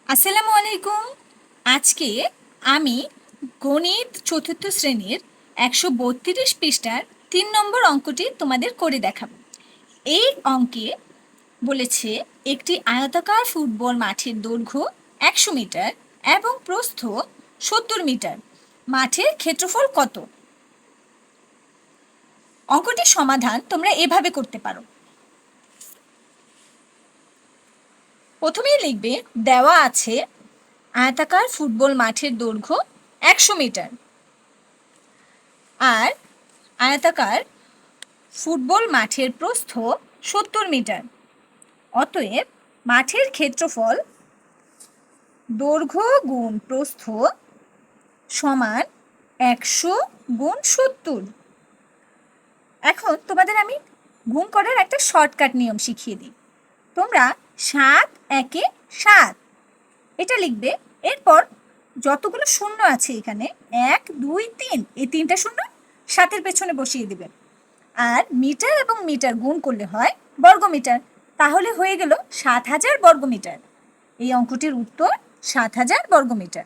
আসসালামু আলাইকুম। আজকে আমি গণিত চতুর্থ শ্রেণীর 132 পৃষ্ঠার 3 নম্বর অঙ্কটি তোমাদের করে দেখাবো। এই অঙ্কে বলেছে একটি আয়তাকার ফুটবল মাঠের দৈর্ঘ্য 100 মিটার এবং প্রস্থ 70 মিটার। মাঠের ক্ষেত্রফল কত? অঙ্কটির সমাধান তোমরা এভাবে করতে পারো। প্রথমেই লিখবে দেওয়া আছে আয়তাকার ফুটবল মাঠের দৈর্ঘ্য 100 মিটার আর আয়তাকার ফুটবল মাঠের প্রস্থ 70 মিটার। অতএব মাঠের ক্ষেত্রফল দৈর্ঘ্য গুণ প্রস্থ সমান 100 গুণ 70। এখন তোমাদের আমি গুণ করার একটা শর্টকাট নিয়ম শিখিয়ে দিই। তোমরা 7 একে 7 এটা লিখবে, এরপর যতগুলো শূন্য আছে এখানে 1 2 3 এই 3টা শূন্য 7-এর পেছনে বসিয়ে দিবেন। আর মিটার এবং মিটার গুণ করলে হয় বর্গমিটার, তাহলে হয়ে গেল 7000 বর্গমিটার। এই অঙ্কটির উত্তর 7000 বর্গমিটার।